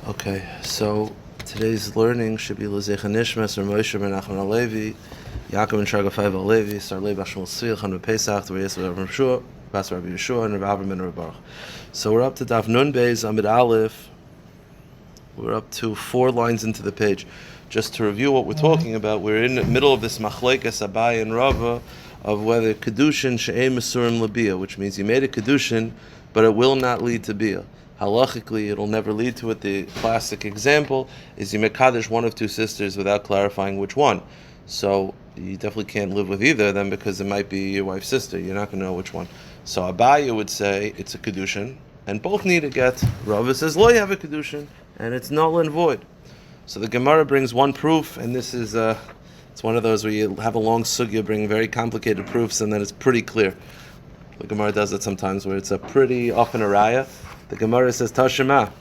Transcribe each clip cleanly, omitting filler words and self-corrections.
Okay, so today's learning should be L'Zecha Nishmas or Moshe Ben Nachman Alevi, Yaakov and Shargafai Alevi, Sarlei Bashmul Tzvi, Chanu Pesach, the Reyes of Rabbi Yeshua, Pastor Rabbi Yeshua, and Rabbi Ben Rabbi Baruch. So we're up to Daf Nun Beis Amid Aleph. We're up to 4 lines into the page. Just to review what we're talking about, we're in the middle of this Machlekes Abai and Rava of whether Kiddushin She'ein Mesurim L'Bia, which means you made a Kiddushin, but it will not lead to Bia. Halachically, it'll never lead to it. The classic example is you mekadesh one of 2 sisters without clarifying which one. So you definitely can't live with either of them because it might be your wife's sister. You're not going to know which one. So Abaya would say it's a Kiddushin, and both need a get. Rava says, Lo, you have a Kiddushin, and it's null and void. So the Gemara brings one proof, and this is it's one of those where you have a long sugya, bring very complicated proofs, and then it's pretty clear. The Gemara does it sometimes where it's a pretty often a raya. The Gemara says, Tashema,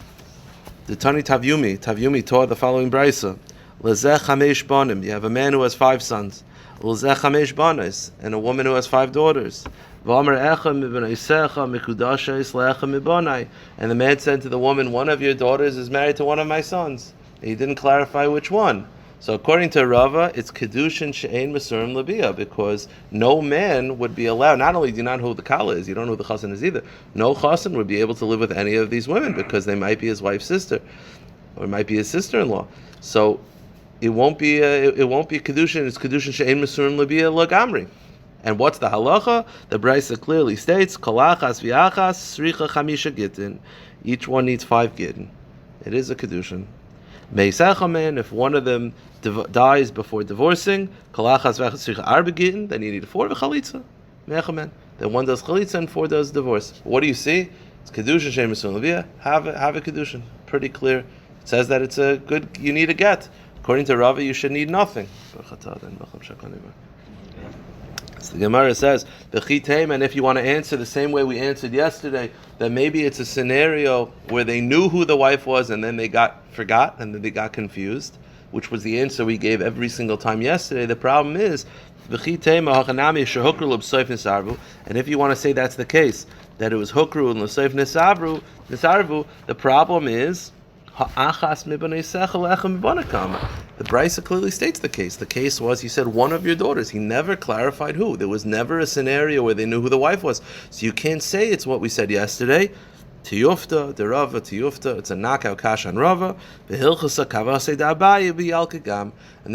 the Tani Daf Yomi taught the following brisa. Lezeh chamesh banim, you have a man who has 5 sons. Lezeh chamesh banis, and a woman who has 5 daughters. V'amar echa mibnaisecha mikudashes lecha mibanai. And the man said to the woman, one of your daughters is married to one of my sons. And he didn't clarify which one. So according to Rava, it's Kiddushin She'ein Mesurim L'Bia, because no man would be allowed, not only do you not know who the Kala is, you don't know who the Chassan is either, no Chassan would be able to live with any of these women, because they might be his wife's sister, or it might be his sister-in-law. So it won't be Kiddushin, it's Kiddushin She'ein Mesurim L'Bia L'Gamri. And what's the halacha? The brisa clearly states, Kolachas v'achas sricha chamisha gittin. Each one needs 5 gittin. It is a Kiddushin. Meisachamen, if one of them dies before divorcing, Kolachas v'achas sricha arba gittin, then you need 4 v'chalitza. Mechamen. Then 1 does chalitza and 4 does divorce. What do you see? It's Kiddushin She'ein Mesurim L'Bia. Have a Kiddushin. Pretty clear. It says that it's a good, you need a get. According to Rabbi, you should need nothing. So the Gemara says, and if you want to answer the same way we answered yesterday, that maybe it's a scenario where they knew who the wife was and then they forgot and then they got confused, which was the answer we gave every single time yesterday. The problem is, and if you want to say that's the case, that it was hukru and l'seif nisarvu, the problem is, the Brisa clearly states the case. The case was, he said, one of your daughters. He never clarified who. There was never a scenario where they knew who the wife was. So you can't say it's what we said yesterday. Tiyufta, the Rava, Tiyufta. It's a knockout kash on Rava. And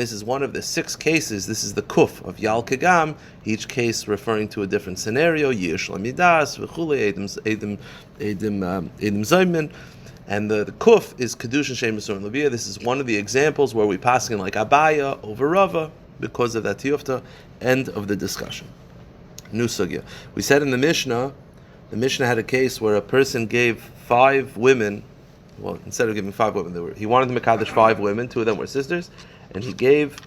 this is one of the 6 cases. This is the kuf of Yal Kagam. Each case referring to a different scenario. Yish Lamidas, V'chule, Edim Zaymin. And the kuf is Kiddushin She'ein Mesurim L'Bia. This is one of the examples where we pass in like Abaya over Rava because of that tiyufta. End of the discussion. New sugya. We said in the Mishnah had a case where a person gave 5 women. Well, instead of giving 5 women, he wanted to mekadesh 5 women. 2 of them were sisters, and he gave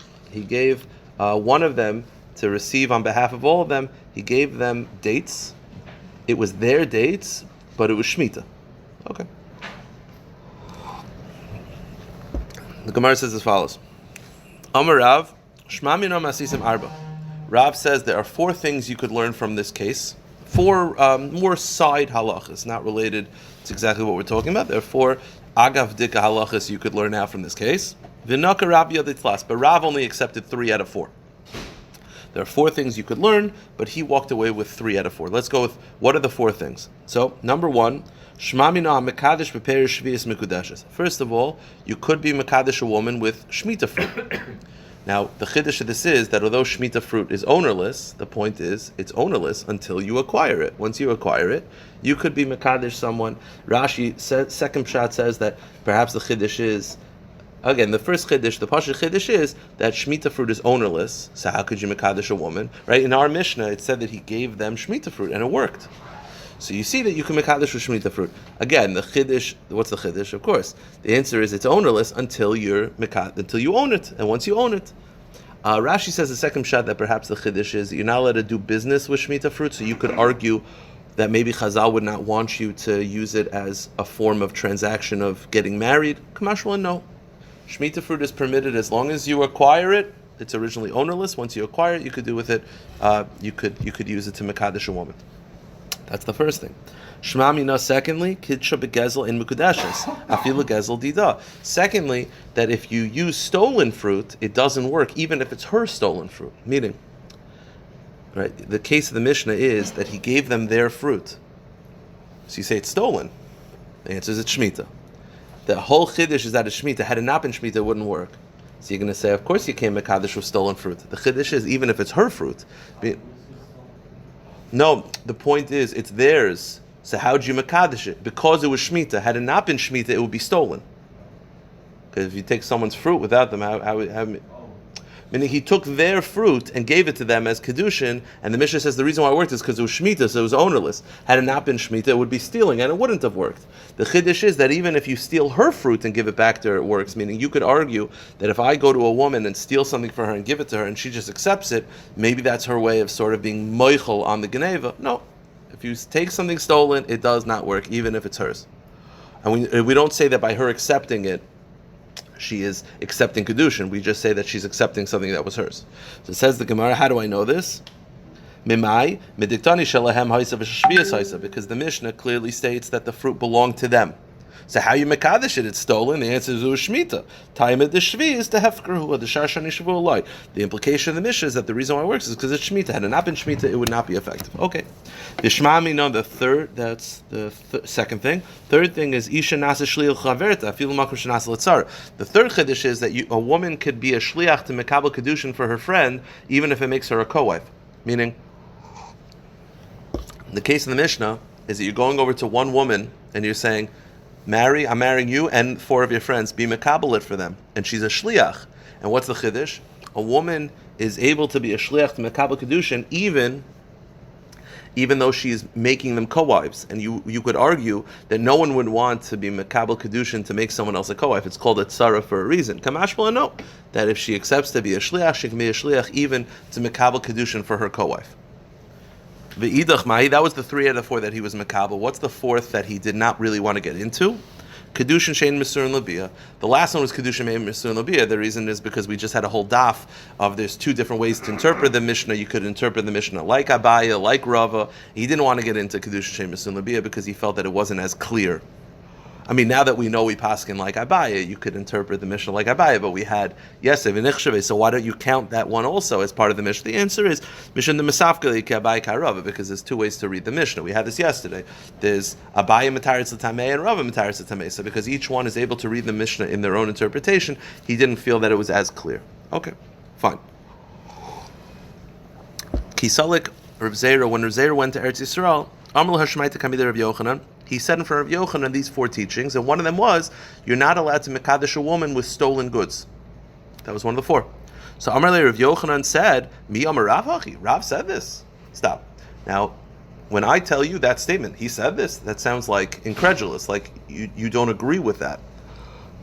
one of them to receive on behalf of all of them. He gave them dates. It was their dates, but it was shmita. Okay. The Gemara says as follows: Amar Rav, Shma Mina Masisim Arba. Rav says there are 4 things you could learn from this case. 4 more side halachas, not related to exactly what we're talking about. There are 4 agav dika halachas you could learn out from this case. V'naka Rabbi Yaditlas, but Rav only accepted 3 out of 4. There are 4 things you could learn, but he walked away with 3 out of 4. Let's go with what are the 4 things. So, number 1. Shma mina mekadesh b'perish shvius mikudeshes. First of all, you could be mekadesh a woman with shmita fruit. Now, the chiddush of this is that although shmita fruit is ownerless, the point is it's ownerless until you acquire it. Once you acquire it, you could be mekadesh someone. Rashi says, second pshat says that perhaps the chiddush is, again, the first chiddush, the pasha chiddush is that shmita fruit is ownerless. So how could you mekadesh a woman? Right? In our Mishnah, it said that he gave them shmita fruit, and it worked. So you see that you can make mekadesh with shmita fruit. Again, the chiddush. What's the chiddush? Of course, the answer is it's ownerless until you own it, and once you own it, Rashi says the second shot that perhaps the chiddush is you're not allowed to do business with shmita fruit. So you could argue that maybe Chazal would not want you to use it as a form of transaction of getting married. Kamashwala, no. Shmita fruit is permitted as long as you acquire it. It's originally ownerless. Once you acquire it, you could do with it. You could use it to mekadesh a woman. That's the first thing. Shema mina, secondly, kidsha begezel in mukudeshes. Afilu gezel dida. Secondly, that if you use stolen fruit, it doesn't work, even if it's her stolen fruit. Meaning, right? The case of the Mishnah is that he gave them their fruit. So you say it's stolen. The answer is it's Shemitah. The whole Chiddush is that it's Shemitah. Had it not been Shemitah, it wouldn't work. So you're going to say, of course you can't make Kaddish with stolen fruit. The Chiddush is even if it's her fruit. No, the point is it's theirs. So how'd you Makadish it? Because it was Shemitah. Had it not been Shemitah, it would be stolen. Because if you take someone's fruit without them, how meaning he took their fruit and gave it to them as Kiddushin, and the Mishnah says the reason why it worked is because it was Shemitah, so it was ownerless. Had it not been Shemitah, it would be stealing, and it wouldn't have worked. The Chiddush is that even if you steal her fruit and give it back to her, it works, meaning you could argue that if I go to a woman and steal something for her and give it to her, and she just accepts it, maybe that's her way of sort of being moichel on the Geneva. No. If you take something stolen, it does not work, even if it's hers. And we don't say that by her accepting it, she is accepting Kiddushin. We just say that she's accepting something that was hers. So it says the Gemara, how do I know this? Mimai, midiktani shalahem haisa v'shvias haisa, because the Mishnah clearly states that the fruit belonged to them. So how you mekadesh it? It's stolen. The answer is Shmita. Time of the shvi is the hefkerhu, the sharshani shavu light. The implication of the Mishnah is that the reason why it works is because it's Shmita. Had it not been Shmita, it would not be effective. Okay. The shmami no, the third. That's the second thing. Third thing is isha nasa shliach chaverta afilu makom shenasa letzara. The third chiddush is that a woman could be a shliach to mekabel kedushin for her friend, even if it makes her a co-wife. Meaning, the case in the Mishnah is that you're going over to one woman and you're saying, I'm marrying you and 4 of your friends, be mekabel it for them. And she's a shliach. And what's the chiddush? A woman is able to be a shliach to mekabel kedushin even though she's making them co-wives. And you could argue that no one would want to be mekabel kedushin to make someone else a co-wife. It's called a tzara for a reason. Kamashma, no. That if she accepts to be a shliach, she can be a shliach even to mekabel kedushin for her co-wife. V'idach mahi, that was the 3 out of 4 that he was mekabel. What's the 4th that he did not really want to get into? Kedushin shein mesur and labia. The last one was Kedushin shein mesur and labia. The reason is because we just had a whole daf of there's 2 different ways to interpret the Mishnah. You could interpret the Mishnah like Abaya, like Rava. He didn't want to get into Kedushin shein mesur and labia because he felt that it wasn't as clear. I mean, now that we know we paskin like Abaya, you could interpret the Mishnah like Abaya, but we had Yesev and Ichshave, so why don't you count that one also as part of the Mishnah? The answer is Mishnah the Mesafka like Abaya Karava, because there's 2 ways to read the Mishnah. We had this yesterday. There's Abaya Mataris L'Tamei and Rava Mataris L'Tamei. So because each one is able to read the Mishnah in their own interpretation, he didn't feel that it was as clear. Okay, fine. Kisalik Rav Zera, when Rav Zera went to Eretz Yisrael, Amr Hashmaita Kamida Rav Yochanan, he said in front of Yochanan these 4 teachings, and one of them was, you're not allowed to mekadesh a woman with stolen goods. That was one of the 4. So Amar Le Rav Yochanan said, Mi Amar Rav Hachi, Rav said this. Stop. Now, when I tell you that statement, he said this, that sounds like incredulous, like you don't agree with that.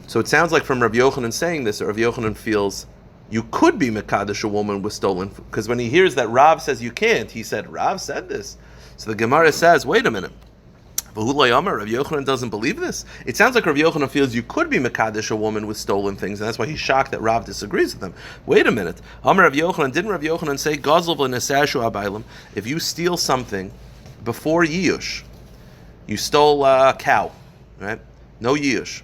So it sounds like from Rav Yochanan saying this, Rav Yochanan feels you could be mekadesh a woman with stolen food. Because when he hears that Rav says you can't, he said, Rav said this. So the Gemara says, wait a minute. Rav Yochanan doesn't believe this. It sounds like Rav Yochanan feels you could be mekadesh a woman with stolen things, and that's why he's shocked that Rav disagrees with him. Wait a minute. Amar Rav Yochanan, didn't Rav Yochanan say, Gazal v'nesashu abaylim, if you steal something before Yiyush, you stole a cow, right? No Yiyush.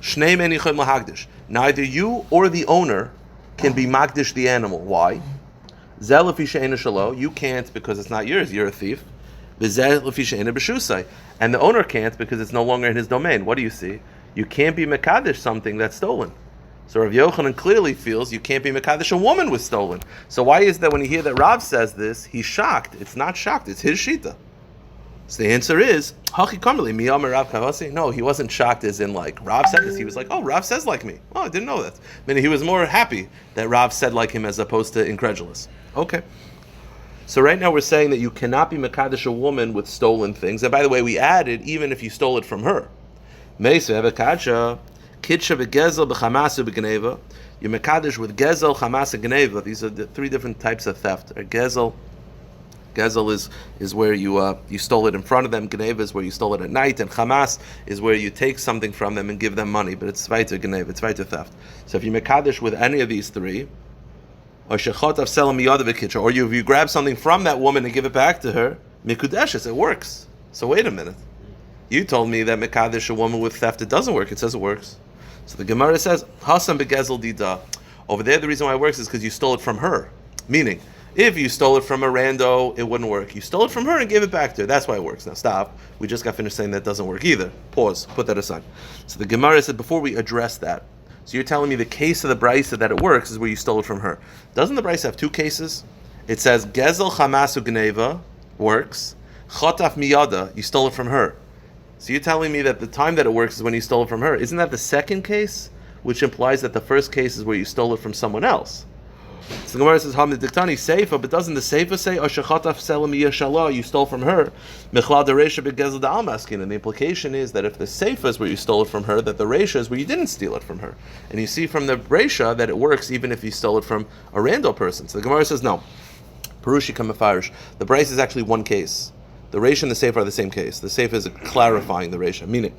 Shnei men yichod lahagdish. Neither you or the owner can be magdish the animal. Why? Zel lefi she'ena shelo, you can't because it's not yours, you're a thief. And the owner can't because it's no longer in his domain. What do you see? You can't be mekadesh something that's stolen. So Rav Yochanan clearly feels you can't be mekadesh a woman with stolen. So why is that when you hear that Rav says this, he's shocked? It's not shocked, it's his shita. So the answer is, no, he wasn't shocked as in like, Rav said this. He was like, oh, Rav says like me. Oh, I didn't know that. I mean, he was more happy that Rav said like him as opposed to incredulous. Okay. So right now we're saying that you cannot be mekadesh a woman with stolen things. And by the way, we added even if you stole it from her. You're mekadesh with gezel, chamas, and geneva. These are the 3 different types of theft. Gezel is where you stole it in front of them. Geneva is where you stole it at night, and chamas is where you take something from them and give them money. But it's zweiter geneva, it's zweiter theft. So if you mekadesh with any of these 3. Or if you grab something from that woman and give it back to her, Mikudeshes, it works. So wait a minute. You told me that Mekadesh, a woman with theft, it doesn't work. It says it works. So the Gemara says, Hasam begezel dida. Over there, the reason why it works is because you stole it from her. Meaning, if you stole it from a rando, it wouldn't work. You stole it from her and gave it back to her. That's why it works. Now stop. We just got finished saying that doesn't work either. Pause. Put that aside. So the Gemara said, before we address that, so you're telling me the case of the Braisa that it works is where you stole it from her. Doesn't the Braisa have two cases? It says, Gezel chamasu gneva works. Chotaf miyada, you stole it from her. So you're telling me that the time that it works is when you stole it from her. Isn't that the second case? Which implies that the first case is where you stole it from someone else. So the Gemara says, Hamid Diktani Seifa, but doesn't the Seifa say, Ashachataf Selam Yashallah, you stole from her? Mechlad Reisha Begezel Da'amaskin. And the implication is that if the Seifa is where you stole it from her, that the Reisha is where you didn't steal it from her. And you see from the Reisha that it works even if you stole it from a rando person. So the Gemara says, no. Perushi Kamafarish. The Braisa is actually one case. The Reisha and the Seifa are the same case. The Seifa is clarifying the Reisha. Meaning,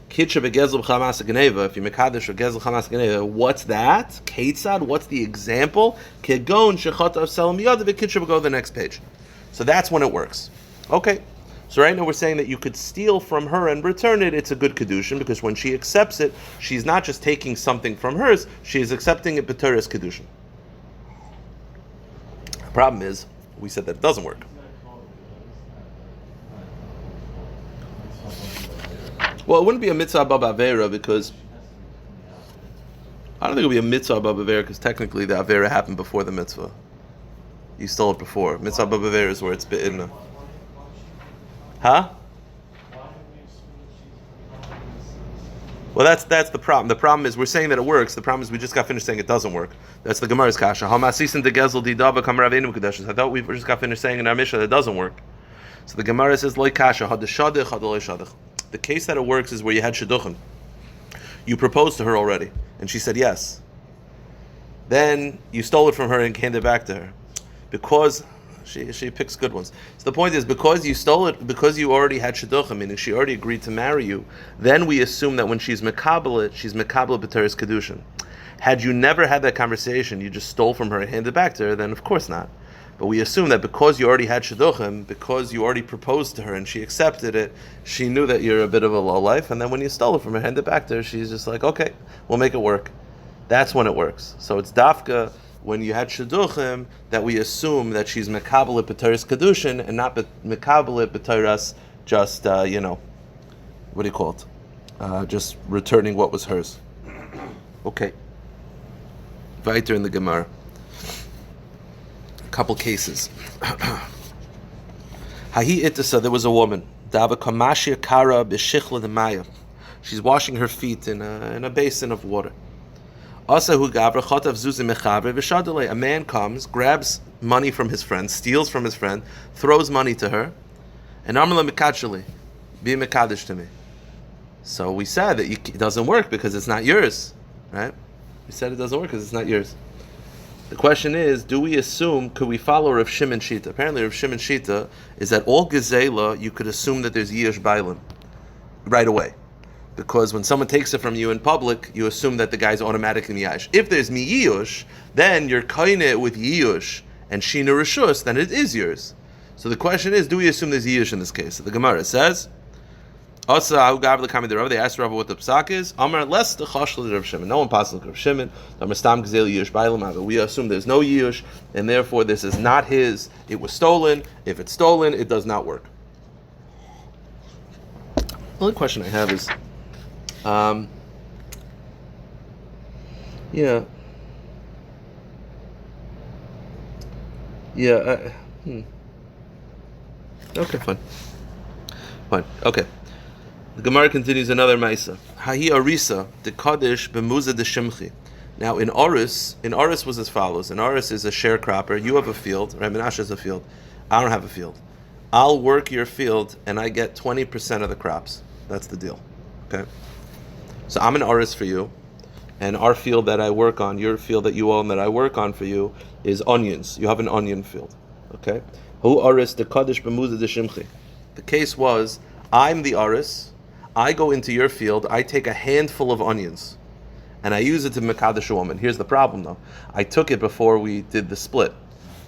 Kitsha begezel b'chamas geneva. If you mekadesh or gezel chamas geneva, what's that? Ketzad. What's the example? Kegon shechatav selam yadav. Kitsha go to the next page. So that's when it works. Okay. So right now we're saying that you could steal from her and return it. It's a good Kiddushin because when she accepts it, she's not just taking something from hers. She is accepting it b'teres Kiddushin. The problem is, we said that it doesn't work. Well, it wouldn't be a mitzvah abab avera because I don't think it would be a mitzvah abab avera because technically the avera happened before the mitzvah. You stole it before. Mitzvah abab avera is where it's bitten. Huh? Well, that's the problem. The problem is we're saying that it works. The problem is we just got finished saying it doesn't work. That's the Gemara's kasha. I thought we just got finished saying in our Mishnah that it doesn't work. So the Gemara says loy kasha hadashadich hadaloy shadich. The case that it works is where you had shidduchim. You proposed to her already, and she said yes. Then you stole it from her and handed it back to her. Because she picks good ones. So the point is, because you stole it, because you already had shidduchim, meaning she already agreed to marry you, then we assume that when she's mekabel b'teres kedushin. Had you never had that conversation, you just stole from her and handed it back to her, then of course not. But we assume that because you already had shidduchim, because you already proposed to her and she accepted it, she knew that you're a bit of a low life, and then when you stole it from her, handed it back to her, she's just like, okay, we'll make it work. That's when it works. So it's dafka when you had shidduchim that we assume that she's mekabel b'teres kedushin and not mekabel b'teres just what do you call it? Just returning what was hers. Okay. Weiter in the Gemara. Couple cases. Hahi itasa, there was a woman. She's washing her feet in a basin of water. A man comes, grabs money from his friend, steals from his friend, throws money to her, and Amrla Mikachali, be Mekadesh to me. So we said that it doesn't work because it's not yours, right? We said it doesn't work because it's not yours. The question is, do we assume, could we follow Rav Shimon Shita? Apparently Rav Shimon Shita is that all gezela, you could assume that there's Yish Bailim right away. Because when someone takes it from you in public, you assume that the guy's automatically Miyash. If there's Miyush, then you're kaine it with Yiyush and Shina Rishus, then it is yours. So the question is, do we assume there's Yiyush in this case? So the Gemara says, they asked Rabbi what the psak is. Amar less the chashla Rav Shimon. No one passes Rav Shimon. We assume there's no yush, and therefore this is not his. It was stolen. If it's stolen, it does not work. The only question I have is, okay, fine. Okay. The Gemara continues another Maisa. Hahi Arisa, the Kaddish b'muza de Shimchi. Now in Oris was as follows. In Oris is a sharecropper. You have a field. Right? Menashe has a field. I don't have a field. I'll work your field and I get 20% of the crops. That's the deal. Okay? So I'm an Oris for you, and our field that I work on, your field that you own that I work on for you, is onions. You have an onion field. Okay? Hu Oris, the Kaddish b'muza de Shimchi. The case was, I'm the Oris. I go into your field, I take a handful of onions, and I use it to mekadesh a woman. Here's the problem though. I took it before we did the split.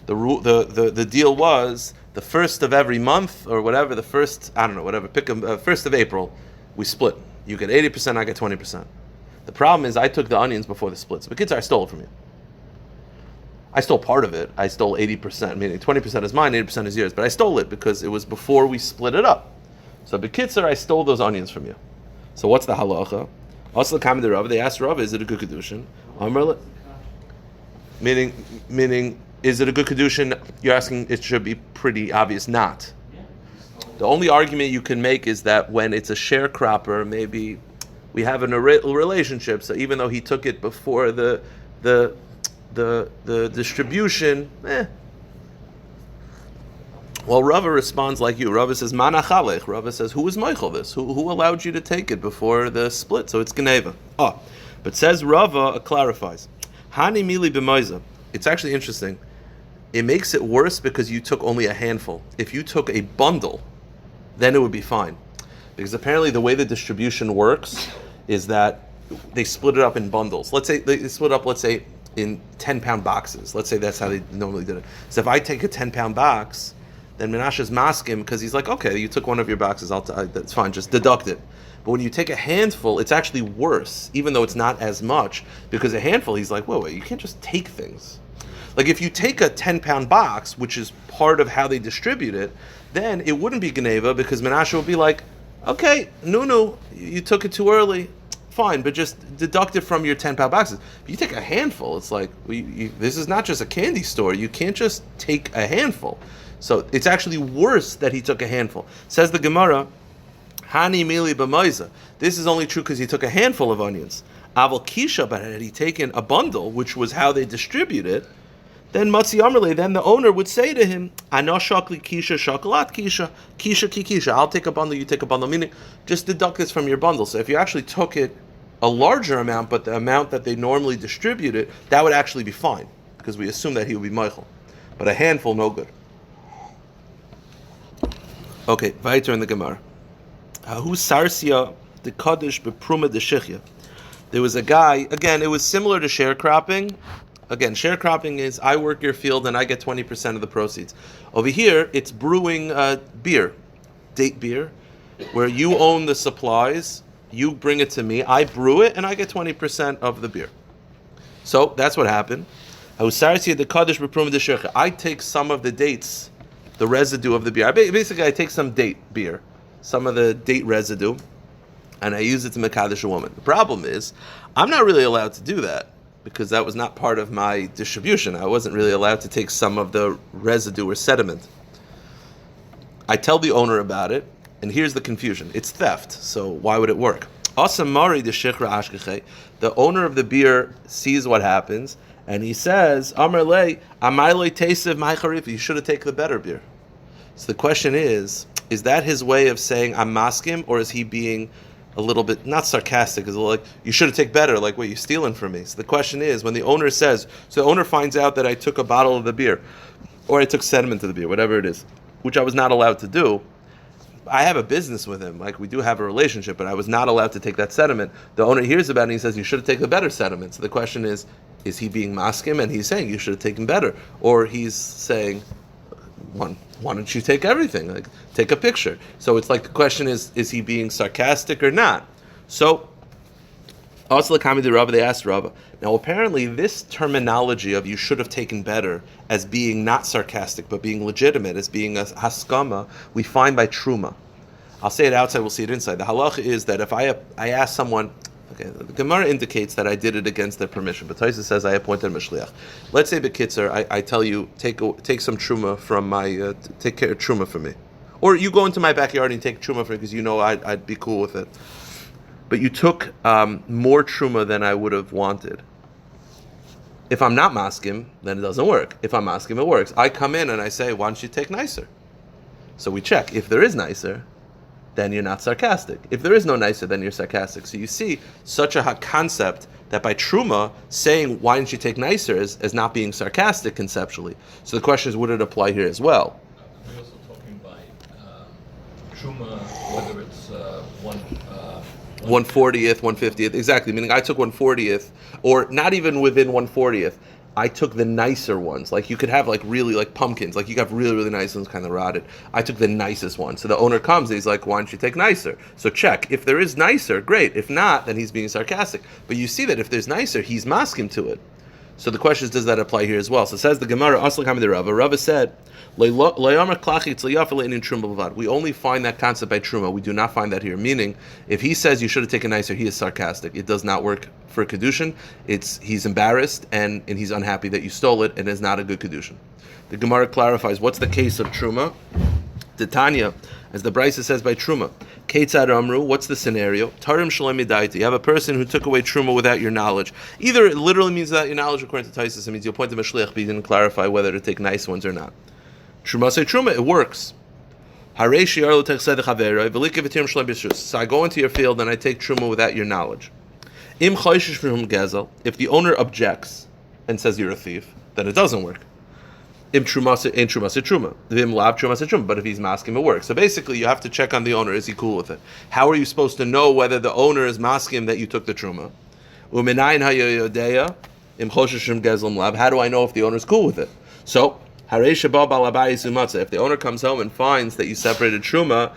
The deal was the first of every month or whatever. The first, I don't know, whatever. Pick first of April, we split. You get 80%, I get 20%. The problem is I took the onions before the split. So Bekitzer, I stole it from you. I stole part of it. I stole 80%, meaning 20% is mine, 80% is yours. But I stole it because it was before we split it up. So Bekitzer, I stole those onions from you. So what's the halacha? Also the comment of Rabbi, they asked Rabbi, is it a good Kiddushin? Meaning, is it a good Kiddushin? You're asking, it should be pretty obvious not. The only argument you can make is that when it's a sharecropper, maybe we have a relationship. So even though he took it before the distribution, Well, Rava responds like you. Rava says, "Manachalech." Rava says, "Who is Michael this? Who allowed you to take it before the split?" So it's Geneva. But says Rava, it clarifies. Hani mili b'moiza. It's actually interesting. It makes it worse because you took only a handful. If you took a bundle, then it would be fine. Because apparently the way the distribution works is that they split it up in bundles. Let's say they split up, in 10-pound boxes. Let's say that's how they normally did it. So if I take a 10-pound box, then Menashe's masking because he's like, okay, you took one of your boxes, that's fine, just deduct it. But when you take a handful, it's actually worse, even though it's not as much, because a handful, he's like, wait, you can't just take things. Like if you take a 10-pound box, which is part of how they distribute it, then it wouldn't be Geneva because Menashe would be like, okay, no, you took it too early, fine, but just deduct it from your 10-pound boxes. If you take a handful, it's like, this is not just a candy store, you can't just take a handful. So it's actually worse that he took a handful. Says the Gemara, Hani mili b'moiza. This is only true because he took a handful of onions. Aval kisha, but had he taken a bundle, which was how they distribute it, then Matzi Amrle, then the owner would say to him, Ano shakli kisha, shakalat kisha, kisha ki kisha. I'll take a bundle, you take a bundle. Meaning, just deduct this from your bundle. So if you actually took it a larger amount, but the amount that they normally distribute it, that would actually be fine, because we assume that he would be Michael. But a handful, no good. Okay, weiter in the Gemara. Hu sarsia de kaddish bepruma de shichya. There was a guy, again, it was similar to sharecropping. Again, sharecropping is I work your field and I get 20% of the proceeds. Over here, it's brewing beer, date beer, where you own the supplies, you bring it to me, I brew it, and I get 20% of the beer. So that's what happened. Hu sarsia de kaddish bepruma de shichya. I take some of the dates, the residue of the beer. Basically, I take some date beer, some of the date residue, and I use it to mekadesh a woman. The problem is, I'm not really allowed to do that because that was not part of my distribution. I wasn't really allowed to take some of the residue or sediment. I tell the owner about it, and here's the confusion. It's theft, so why would it work? The owner of the beer sees what happens, and he says, Amar le, Amayle Tesev my charif, you should have taken the better beer. So the question is that his way of saying I'm maskim, or is he being a little bit, not sarcastic, is like, you should have taken better, like, wait, you're stealing from me. So the question is, when the owner says, so the owner finds out that I took a bottle of the beer, or I took sediment of the beer, whatever it is, which I was not allowed to do, I have a business with him, like we do have a relationship, but I was not allowed to take that sediment. The owner hears about it and he says, you should have taken the better sediment. So the question is he being maskim and he's saying you should have taken better? Or he's saying, why don't you take everything? Like, take a picture. So it's like the question is he being sarcastic or not? So, also the comment of Rabbi, they asked Rabbi. Now apparently this terminology of you should have taken better as being not sarcastic, but being legitimate, as being a haskama, we find by truma. I'll say it outside, we'll see it inside. The halacha is that if I ask someone, okay, the Gemara indicates that I did it against their permission, but Taisa says I appointed a mishliach. Let's say Bekitzer, I tell you, take some truma from my, take care of truma for me. Or you go into my backyard and take truma for me because you know I'd be cool with it. But you took more truma than I would have wanted. If I'm not maskim, then it doesn't work. If I'm maskim, it works. I come in and I say, why don't you take nicer? So we check. If there is nicer, then you're not sarcastic. If there is no nicer, then you're sarcastic. So you see such a concept that by truma, saying why didn't you take nicer is not being sarcastic conceptually. So the question is, would it apply here as well? We're also talking by truma, whether it's 1/40th, 1/50th, exactly. Meaning I took 1/40th, or not even within 1/40th. I took the nicer ones. Like you could have like really like pumpkins. Like you have really, really nice ones kind of rotted. I took the nicest one. So the owner comes and he's like, why don't you take nicer? So check. If there is nicer, great. If not, then he's being sarcastic. But you see that if there's nicer, he's masking to it. So the question is, does that apply here as well? So it says the Gemara, Asla Kamid Rava. Rava said, we only find that concept by Truma. We do not find that here. Meaning, if he says you should have taken nicer, he is sarcastic. It does not work for Kiddushin. He's embarrassed and he's unhappy that you stole it, and it's not a good Kiddushin. The Gemara clarifies, what's the case of Truma? The Tanya, as the Brisa says by Truma, Ketzad Amru, what's the scenario? Tarim Shalom Yadaita. You have a person who took away Truma without your knowledge. Either it literally means without your knowledge, according to Taisus, it means you appoint a Mashliach, but you didn't clarify whether to take nice ones or not. Truma say Truma, it works. So I go into your field and I take Truma without your knowledge. If the owner objects and says you're a thief, then it doesn't work. But if he's masking, it works. So basically, you have to check on the owner. Is he cool with it? How are you supposed to know whether the owner is masking that you took the truma? How do I know if the owner is cool with it? So, if the owner comes home and finds that you separated truma,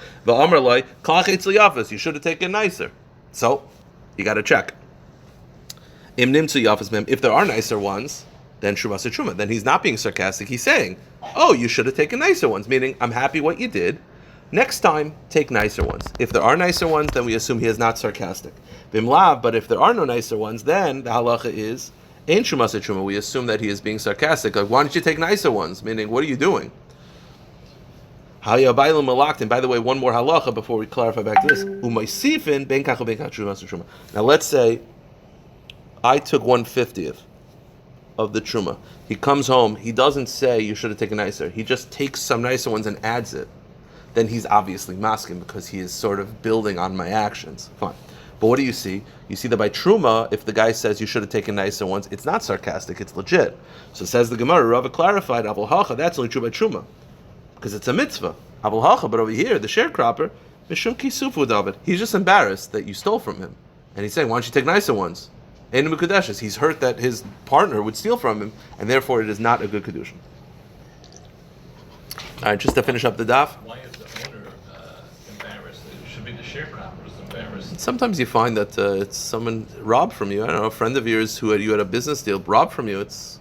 you should have taken nicer. So, you got to check. If there are nicer ones, then Shuvasa Truma. Then he's not being sarcastic. He's saying, oh, you should have taken nicer ones, meaning I'm happy what you did. Next time, take nicer ones. If there are nicer ones, then we assume he is not sarcastic. Bimlav, but if there are no nicer ones, then the halacha is, Ein Shuvasa Truma. We assume that he is being sarcastic. Like, why don't you take nicer ones? Meaning, what are you doing? And by the way, one more halacha before we clarify back to this. Now let's say I took 1/50th of the truma. He comes home, he doesn't say you should have taken nicer. He just takes some nicer ones and adds it. Then he's obviously masking because he is sort of building on my actions. Fine. But what do you see? You see that by truma, if the guy says you should have taken nicer ones, it's not sarcastic, it's legit. So says the Gemara, Rava clarified, Abul Hacha, that's only true by truma. Because it's a mitzvah. Abul Hacha, but over here, the sharecropper, Mishum Kisufu David. He's just embarrassed that you stole from him. And he's saying, why don't you take nicer ones? He's hurt that his partner would steal from him, and therefore it is not a good Kiddushin. All right, just to finish up the daf. Why is the owner embarrassed? It should be the sharecropper who's embarrassed. Sometimes you find that it's someone robbed from you. I don't know, a friend of yours who you had a business deal robbed from you. It's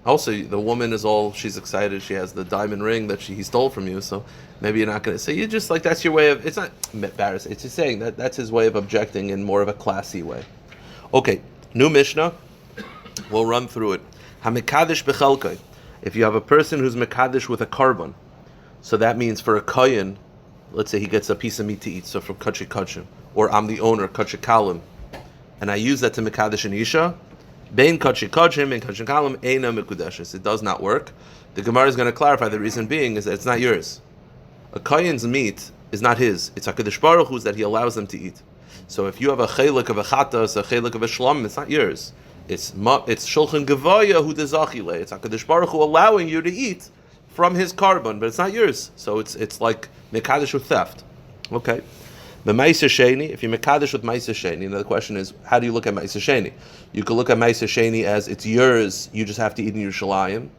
also the woman is she's excited. She has the diamond ring that he stole from you. So maybe you're not going to say, you just like, that's your way of, it's not embarrassed. It's just saying that's his way of objecting in more of a classy way. Okay, new Mishnah. We'll run through it. Hamikadish bechelkai. If you have a person who's mekadish with a carbon, so that means for a kohen, let's say he gets a piece of meat to eat, so from kachi kachim, or I'm the owner, kachi kalim, and I use that to mekadish an isha, bein kachi kachim and kachi kalim eina mekudeshes. It does not work. The Gemara is going to clarify the reason being is that it's not yours. A kohen's meat is not his. It's HaKadosh Baruch Hu's that he allows them to eat. So if you have a chelik of a chatas, a chelik of a shlam, it's not yours. It's shulchan gevaya hu dezachile. It's HaKadosh Baruch Hu allowing you to eat from his carbon, but it's not yours. So it's like mekadesh with theft. Okay. The ma'aser sheni, if you're mekadesh with ma'aser sheni, the question is, how do you look at ma'aser sheni? You can look at ma'aser sheni as it's yours, you just have to eat in Yerushalayim.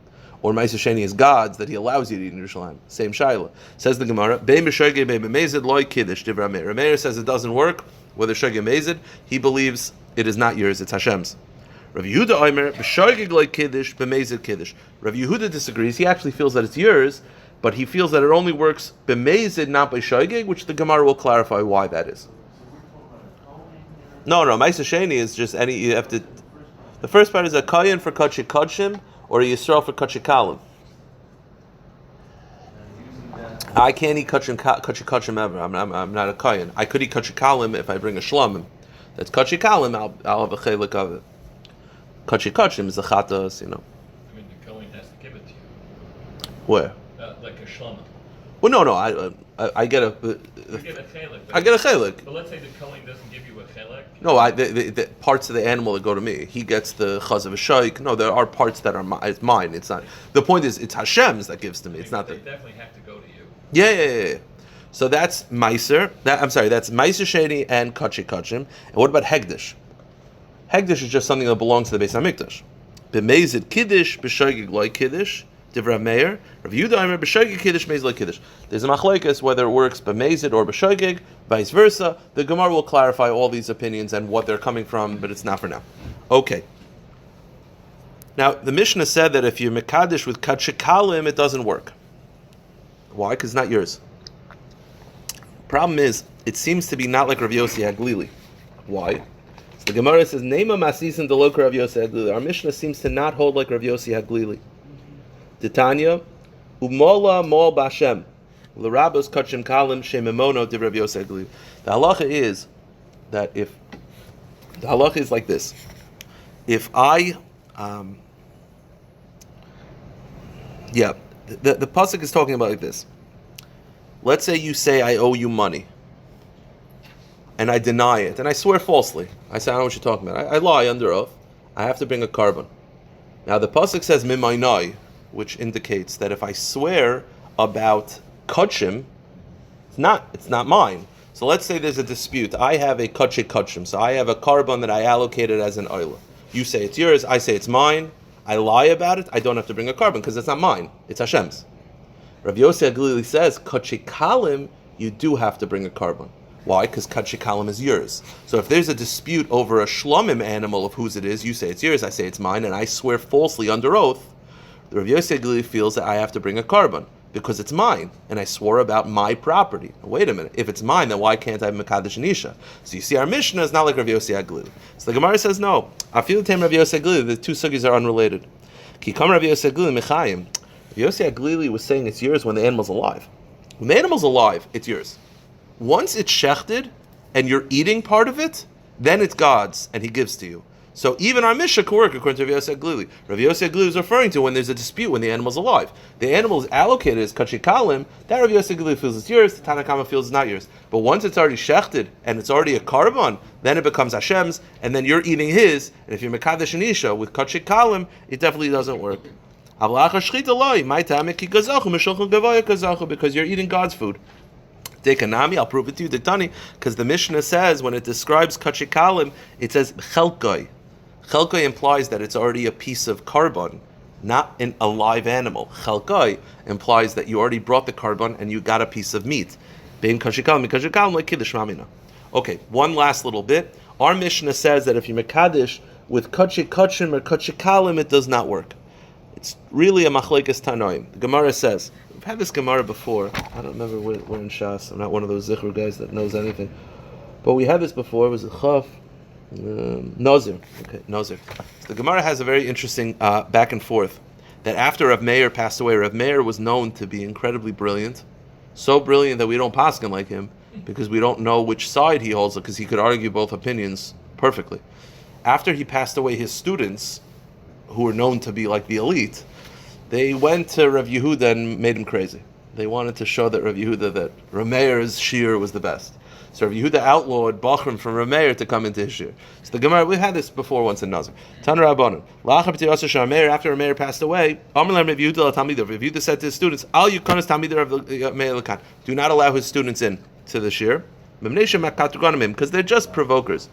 Or ma'aser sheni is God's, that he allows you to eat in Yerushalayim. Same shaila. Says the Gemara, bein b'shogeg bein b'mezid loy kiddush divrei Meir. Meir says it doesn't work. Whether shogeg mezid, he believes it is not yours, it's Hashem's. Rav Yehuda Omer b'shogeg loy kiddush b'mezid kiddush. Rav Yehuda disagrees. He actually feels that it's yours, but he feels that it only works b'mezid, not by shogeg, which the Gemara will clarify why that is. No, ma'aser sheni is just any. You have to. The first part is a kayin for kachi kachim, or a Yisrael for kachi kalim. I can't eat kachi kachim ever. I'm not a kayin. I could eat kachi kalim if I bring a shlamim. That's kachi kalim. I'll have a chelik of it. Kachi kachim is a chatas, I mean, the kohen has to give it to you. Where? Like a shlama. Well, no. I get a. You get a chelik. I get a chelik. But let's say the kohen doesn't give you a chelik. No, the parts of the animal that go to me. He gets the chaz of a shaykh. No, there are parts that are it's mine. It's not. The point is, it's Hashem's that gives to me. It's not they definitely have to go to you. Yeah. So that's meiser. That's meiser sheni and kachi kachim. And what about hegdish? Hegdish is just something that belongs to the Beis Hamikdash. b'mezid kiddush b'shogeg loy kiddush. Divra Meir, Rav Yehuda Aimer b'shogeg kiddush mezid loy kiddush. There's a machlokes whether it works b'mezid or b'shogeg, vice versa. The Gemara will clarify all these opinions and what they're coming from, but it's not for now. Okay. Now the Mishnah said that if you're mekadesh with kachikalim, it doesn't work. Why? Because it's not yours. Problem is, it seems to be not like Rav Yossi Haglili. Why? So the Gemara says, Nema masisin delok Rav Yossi Haglili. Our Mishnah seems to not hold like Rav Yossi Haglili. Titania, umola mol bashem, l'rabos kachim kalim shememono div Rav Yossi Haglili. The halacha is that the halacha is like this. If I, the pasuk is talking about like this. Let's say you say I owe you money, and I deny it, and I swear falsely. I say I don't know what you're talking about. I lie under oath. I have to bring a carbon. Now the pasuk says mimaynai, which indicates that if I swear about kachim, it's not mine. So let's say there's a dispute. I have a kachim, so I have a carbon that I allocated as an oila. You say it's yours. I say it's mine. I lie about it. I don't have to bring a carbon because it's not mine. It's Hashem's. Rav Yossi Haglili says, kachikalim, you do have to bring a carbon. Why? Because kachikalim is yours. So if there's a dispute over a shlomim animal of whose it is, you say it's yours, I say it's mine, and I swear falsely under oath, the Rav Yossi Haglili feels that I have to bring a carbon because it's mine, and I swore about my property. Wait a minute, if it's mine, then why can't I have Mekadesh and Isha? So you see, our Mishnah is not like Rav Yossi Haglili. So the Gemara says, no, Afilu Tem Rav Yossi Haglili, the two sugis are unrelated. Ki kam Rav Yossi Haglili Mechayim. Yossi Haglili was saying it's yours when the animal's alive. When the animal's alive, it's yours. Once it's shechted and you're eating part of it, then it's God's and He gives to you. So even our Mishnah could work according to Rav Yossi Haglili. Rav Yossi Haglili is referring to when there's a dispute when the animal's alive. The animal is allocated as kachikalim, that Rav Yossi Haglili feels it's yours, the Tanakama feels it's not yours. But once it's already shechted and it's already a carbon, then it becomes Hashem's, and then you're eating His, and if you're Mekadesh and Isha with kachikalim, it definitely doesn't work. Because you're eating God's food. Dekanami, I'll prove it to you, Diktani, because the Mishnah says when it describes kachikalim, it says chelkai. Chelkai implies that it's already a piece of carbon, not a live animal. Chelkai implies that you already brought the carbon and you got a piece of meat. Bein kachikalim like kiddush mamina. Okay, one last little bit. Our Mishnah says that if you mekadesh with kachim or kachikalim, it does not work. It's really a machlekes tanoim. The Gemara says, we've had this Gemara before. I don't remember where in Shas. I'm not one of those Zichur guys that knows anything. But we had this before. It was a Chaf, Nazir. Okay, Nazir. So the Gemara has a very interesting back and forth. That after Rav Meir passed away, Rav Meir was known to be incredibly brilliant. So brilliant that we don't paskin like him because we don't know which side he holds, because he could argue both opinions perfectly. After he passed away, his students, who were known to be like the elite, they went to Rav Yehuda and made him crazy. They wanted to show that Rav Yehuda, that Rav Meir's shir was the best. So Rav Yehuda outlawed Bachrim from Rav Meir to come into his shir. So the Gemara, we had this before once in Nazir. Tan Rabbanan. After Rav Meir passed away, Rav Yehuda said to his students, Al Yukonis Tamidir Rav Meir Lakan. Do not allow his students in to the shir, because they're just provokers.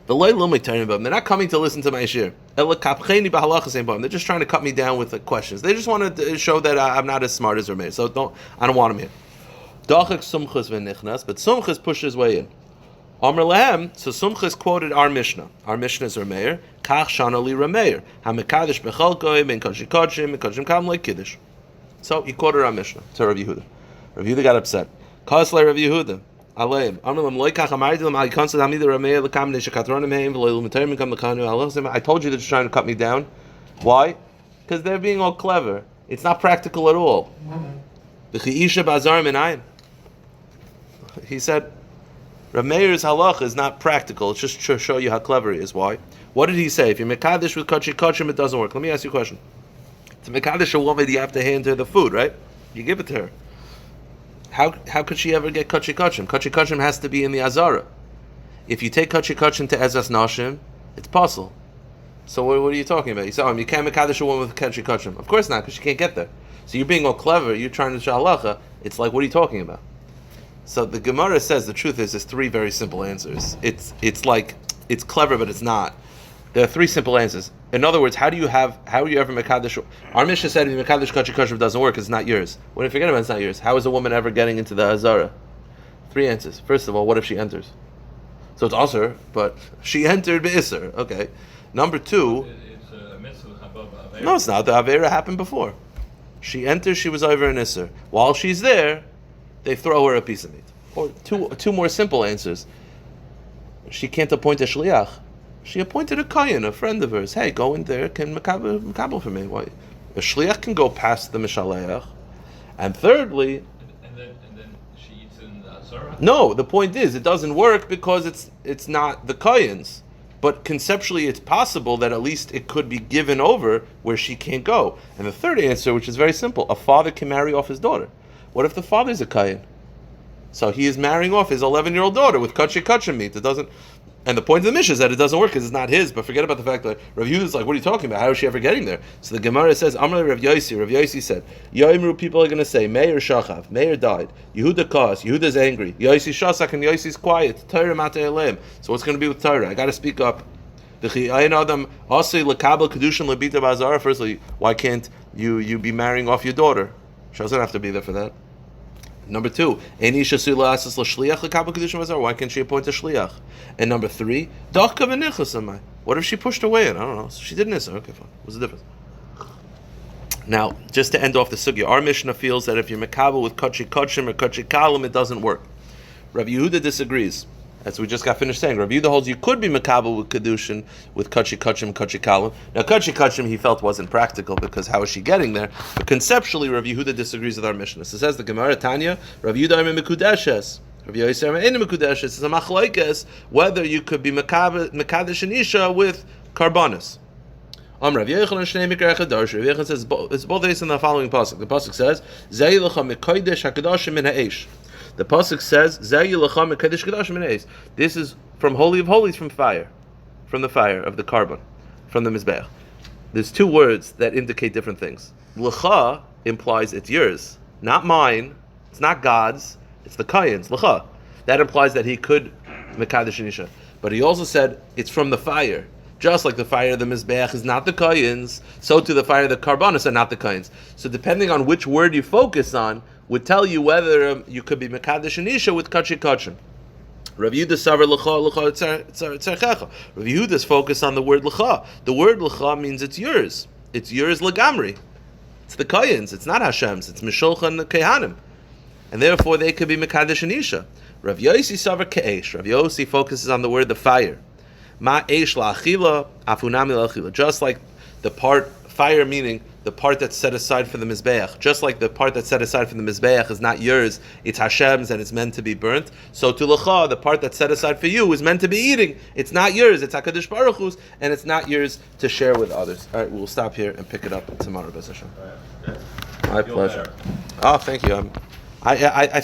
They're not coming to listen to my shir. They're just trying to cut me down with the questions. They just want to show that I'm not as smart as Rameir. So I don't want them here. But Sumchus pushed his way in. So Sumchus quoted our Mishnah. Our Mishnah is Rameir. Kach shana li Rameir. Hamikadosh bechalkoi ben kodshim kodshim kodshim kam like Kiddush. So he quoted our Mishnah to Rav Yehuda. Rav Yehuda got upset. Kasle Rav Yehuda. I told you they're just trying to cut me down. Why? Because they're being all clever. It's not practical at all. He said, Rav Meir's halach is not practical. It's just to show you how clever he is. Why? What did he say? If you're mekadesh with kachim, it doesn't work. Let me ask you a question. To mekadesh a woman, you have to hand her the food, right? You give it to her. How could she ever get kachim? Kachim has to be in the azara. If you take kachim to ezras nashim, it's possible. So what are you talking about? You say, you can't mekadesh a woman with kachim. Of course not, because she can't get there. So you're being all clever. You're trying to show halacha. It's like, what are you talking about? So the Gemara says the truth is there's three very simple answers. It's like it's clever, but it's not. There are three simple answers. In other words, how are you ever Mekadesh? Our Mishnah said Mekadesh Kachi Kosher doesn't work, it's not yours. When you forget about it, it's not yours. How is a woman ever getting into the Azara? 3 answers. First of all, what if she enters? So it's Asr, but she entered Be'isr. Okay. Number 2. It's a mitzvah above Aveira. No, it's not. The Aveira happened before. She enters, she was over in Isser. While she's there, they throw her a piece of meat. Or two more simple answers. She can't appoint a shliach. She appointed a kohen, a friend of hers. Hey, go in there, can makabel for me. Why? A shliach can go past the mishaleach. And thirdly, And then she eats in Azara. no, the point is it doesn't work because it's not the kohen's. But conceptually, it's possible that at least it could be given over where she can't go. And the third answer, which is very simple, a father can marry off his daughter. What if the father's a kohen? So he is marrying off his 11-year-old daughter with kachim meat. It doesn't. And the point of the Mishnah is that it doesn't work because it's not his. But forget about the fact that Rav Yehuda is like, what are you talking about? How is she ever getting there? So the Gemara says, Amar Rav Yosi. Rav Yosi said, Yoimru, people are going to say, Meir Shachav, Meir died. Yehuda caused. Yehuda's angry. Yosi Shasak and Yosi's quiet. Torah Mate Elim. So what's going to be with Torah? I got to speak up. Firstly, why can't you be marrying off your daughter? She doesn't have to be there for that. Number 2, why can't she appoint a shliach? And number 3, what if she pushed away it? I don't know. So she didn't answer. Okay, fine. What's the difference? Now, just to end off the sugya, our Mishnah feels that if you're mekabel with kachi kachim or kachi kalim, it doesn't work. Rabbi Yehuda disagrees. As we just got finished saying, Rabbi Yehuda holds you could be mekabel with Kiddushin, with kachi kachim, kachi kalim. Now, kachi kachim he felt wasn't practical because how is she getting there? But conceptually, Rabbi Yehuda disagrees with our Mishnah. So says the Gemara Tanya, Rabbi Yehuda are mekudeshes. Rabbi Yosef are ein mekudeshes. It's a machlokes whether you could be mekadesh and isha with karbanis. Rabbi Yechon says it's both ways in the following pasuk. The pasuk says, "Zeh lecha mekodesh hakadoshim min ha'esh." The pasuk says, this is from Holy of Holies, from fire, from the fire of the carbon, from the Mizbeach. There's 2 words that indicate different things. L'cha implies it's yours, not mine, it's not God's, it's the Kayan's, l'cha. That implies that he could Mekadesh and Isha. But he also said it's from the fire. Just like the fire of the Mizbeach is not the Kayan's, so too the fire of the Karbanis are not the Kayan's. So depending on which word you focus on, would tell you whether you could be Mekadesh and Isha with Kachi Kachim. Rav Yehuda savar l'cha tzarchecha. Rav Yehuda's focus on the word l'cha. The word l'cha means it's yours. It's yours legamri. It's the Kayan's. It's not Hashem's. It's Mishulchan Kehanim. And therefore they could be Mekadesh and Isha. Rav Yosi savar ke'esh. Rav Yosi focuses on the word the fire. Ma eish la'achila, afunami la'achila. Just like the part, fire meaning the part that's set aside for the Mizbeach. Just like the part that's set aside for the Mizbeach is not yours, it's Hashem's and it's meant to be burnt. So to L'cha, the part that's set aside for you is meant to be eating. It's not yours, it's HaKadosh Baruch Hu's, and it's not yours to share with others. All right, we'll stop here and pick it up tomorrow, B'ez Hashem. My pleasure. Oh, thank you. I